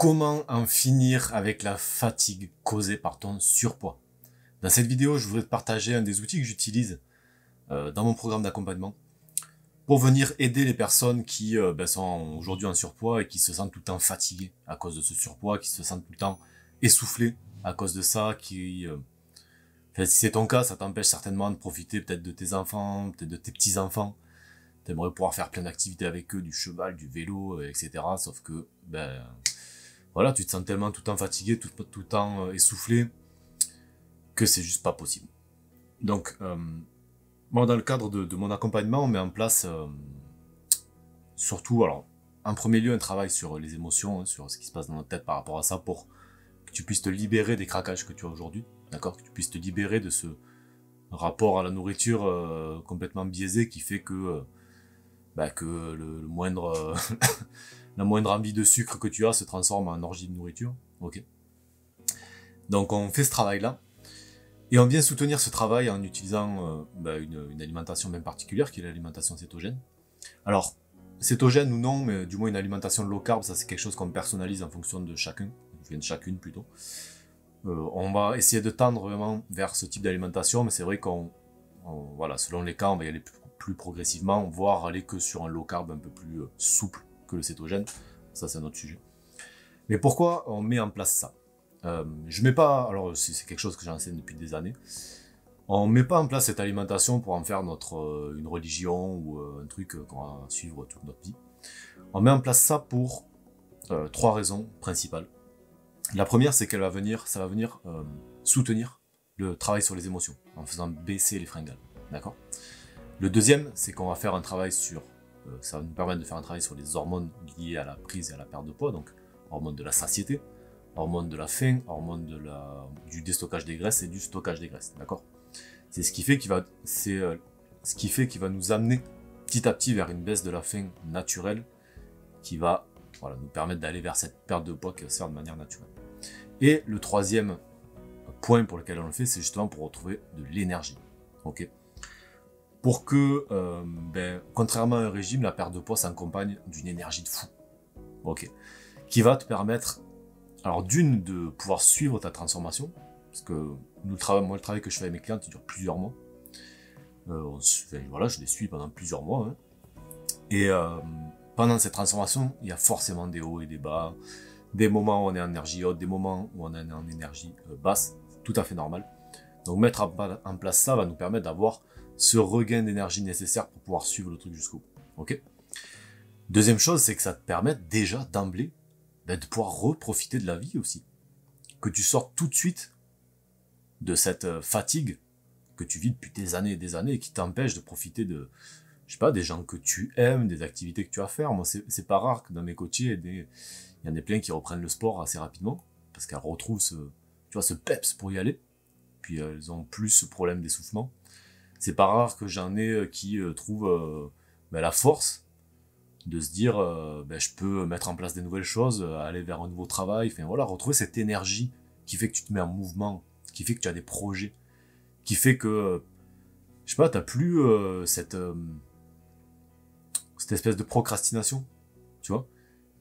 Comment en finir avec la fatigue causée par ton surpoids? Dans cette vidéo, je voudrais te partager un des outils que j'utilise dans mon programme d'accompagnement pour venir aider les personnes qui sont aujourd'hui en surpoids et qui se sentent tout le temps fatiguées à cause de ce surpoids, qui se sentent tout le temps essoufflées à cause de ça, si c'est ton cas, ça t'empêche certainement de profiter peut-être de tes enfants, peut-être de tes petits-enfants. T'aimerais pouvoir faire plein d'activités avec eux, du cheval, du vélo, etc. Sauf que, voilà, tu te sens tellement tout le temps fatigué, tout le temps essoufflé, que c'est juste pas possible. Donc, moi, dans le cadre de mon accompagnement, on met en place, surtout, alors, en premier lieu, un travail sur les émotions, sur ce qui se passe dans notre tête par rapport à ça, pour que tu puisses te libérer des craquages que tu as aujourd'hui, d'accord? Que tu puisses te libérer de ce rapport à la nourriture complètement biaisé qui fait que le moindre la moindre envie de sucre que tu as se transforme en orgie de nourriture. Ok. Donc on fait ce travail-là et on vient soutenir ce travail en utilisant une alimentation bien particulière qui est l'alimentation cétogène. Alors cétogène ou non, mais du moins une alimentation low carb, ça c'est quelque chose qu'on personnalise en fonction de chacun, de chacune plutôt. On va essayer de tendre vraiment vers ce type d'alimentation, mais c'est vrai voilà, selon les cas, on va y aller plus progressivement, voire aller que sur un low carb un peu plus souple que le cétogène. Ça, c'est un autre sujet. Mais pourquoi on met en place ça? Je mets pas, alors c'est quelque chose que j'enseigne depuis des années. On met pas en place cette alimentation pour en faire une religion ou un truc qu'on va suivre toute notre vie. On met en place ça pour 3 raisons principales. La première, c'est ça va venir soutenir le travail sur les émotions, en faisant baisser les fringales, d'accord? Le deuxième, c'est qu'on va faire un travail ça va nous permettre de faire un travail sur les hormones liées à la prise et à la perte de poids, donc hormones de la satiété, hormones de la faim, hormones du déstockage des graisses et du stockage des graisses, d'accord? C'est ce qui fait qu'il va nous amener petit à petit vers une baisse de la faim naturelle qui va nous permettre d'aller vers cette perte de poids qui va se faire de manière naturelle. Et le troisième point pour lequel on le fait, c'est justement pour retrouver de l'énergie, ok? Pour que, contrairement à un régime, la perte de poids s'accompagne d'une énergie de fou, ok, qui va te permettre, alors d'une, de pouvoir suivre ta transformation, parce que le travail que je fais avec mes clients, il dure plusieurs mois. Je les suis pendant plusieurs mois, hein. Et pendant cette transformation, il y a forcément des hauts et des bas, des moments où on est en énergie haute, des moments où on est en énergie basse, tout à fait normal. Donc mettre en place ça va nous permettre d'avoir ce regain d'énergie nécessaire pour pouvoir suivre le truc jusqu'au bout. Ok. Deuxième chose, c'est que ça te permet déjà d'emblée de pouvoir reprofiter de la vie aussi. Que tu sortes tout de suite de cette fatigue que tu vis depuis des années et des années et qui t'empêche de profiter de, je sais pas, des gens que tu aimes, des activités que tu as à faire. Moi, c'est pas rare que dans mes coachés, il y en ait plein qui reprennent le sport assez rapidement parce qu'elles retrouvent ce peps pour y aller. Puis elles ont plus ce problème d'essoufflement. C'est pas rare que j'en ai qui trouvent la force de se dire je peux mettre en place des nouvelles choses, aller vers un nouveau travail, enfin voilà, retrouver cette énergie qui fait que tu te mets en mouvement, qui fait que tu as des projets, qui fait que je sais pas, t'as plus cette espèce de procrastination, tu vois,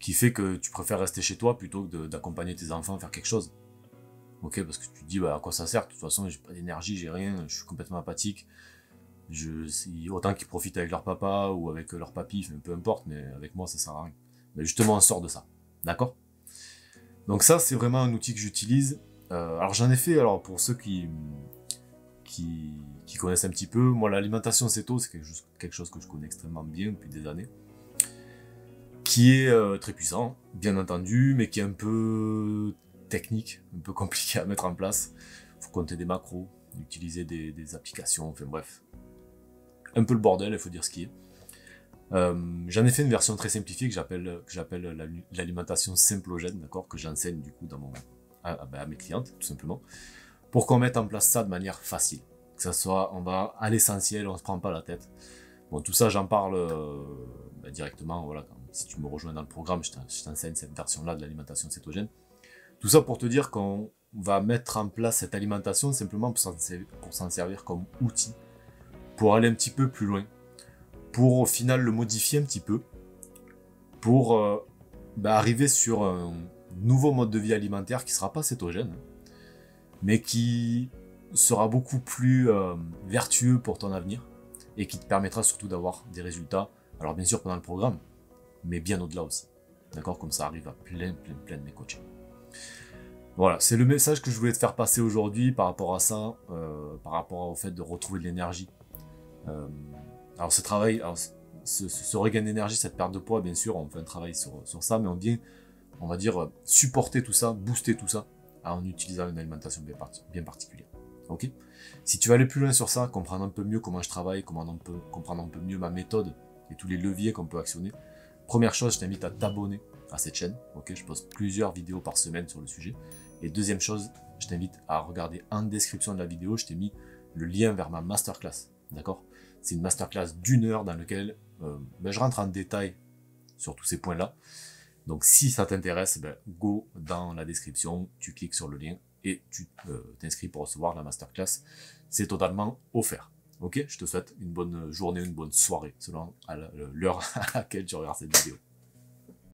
qui fait que tu préfères rester chez toi plutôt que d'accompagner tes enfants faire quelque chose. Ok, parce que tu te dis à quoi ça sert, de toute façon j'ai pas d'énergie, j'ai rien, je suis complètement apathique. Autant qu'ils profitent avec leur papa ou avec leur papy, peu importe, mais avec moi ça sert à rien. Mais justement on sort de ça, d'accord? Donc ça c'est vraiment un outil que j'utilise. Alors j'en ai fait, alors pour ceux qui connaissent un petit peu, moi l'alimentation céto c'est quelque chose que je connais extrêmement bien depuis des années, qui est très puissant, bien entendu, mais qui est un peu technique, un peu compliqué à mettre en place. Faut compter des macros, utiliser des applications, enfin bref. Un peu le bordel, il faut dire ce qui est. J'en ai fait une version très simplifiée que j'appelle l'alimentation simplogène, d'accord, que j'enseigne du coup à mes clientes, tout simplement, pour qu'on mette en place ça de manière facile. Que ça soit, on va à l'essentiel, on se prend pas la tête. Bon, tout ça, j'en parle directement, voilà, si tu me rejoins dans le programme, je t'enseigne cette version-là de l'alimentation cétogène. Tout ça pour te dire qu'on va mettre en place cette alimentation simplement pour s'en servir comme outil, pour aller un petit peu plus loin, pour au final le modifier un petit peu, pour arriver sur nouveau mode de vie alimentaire qui sera pas cétogène, mais qui sera beaucoup plus vertueux pour ton avenir et qui te permettra surtout d'avoir des résultats, alors bien sûr pendant le programme, mais bien au-delà aussi. D'accord? Comme ça arrive à plein de mes coachings. Voilà, c'est le message que je voulais te faire passer aujourd'hui par rapport à ça, par rapport au fait de retrouver de l'énergie. Alors ce travail, ce regain d'énergie, cette perte de poids, bien sûr, on fait un travail sur ça, mais on va dire, supporter tout ça, booster tout ça, en utilisant une alimentation bien particulière. Ok? Si tu veux aller plus loin sur ça, comprendre un peu mieux comment je travaille, comprendre un peu mieux ma méthode et tous les leviers qu'on peut actionner, première chose, je t'invite à t'abonner à cette chaîne. Ok? Je poste plusieurs vidéos par semaine sur le sujet. Et deuxième chose, je t'invite à regarder en description de la vidéo, je t'ai mis le lien vers ma masterclass. D'accord? C'est une masterclass d'1 heure dans laquelle je rentre en détail sur tous ces points-là. Donc si ça t'intéresse, go dans la description, tu cliques sur le lien et tu t'inscris pour recevoir la masterclass. C'est totalement offert. Ok? Je te souhaite une bonne journée, une bonne soirée, selon l'heure à laquelle tu regardes cette vidéo.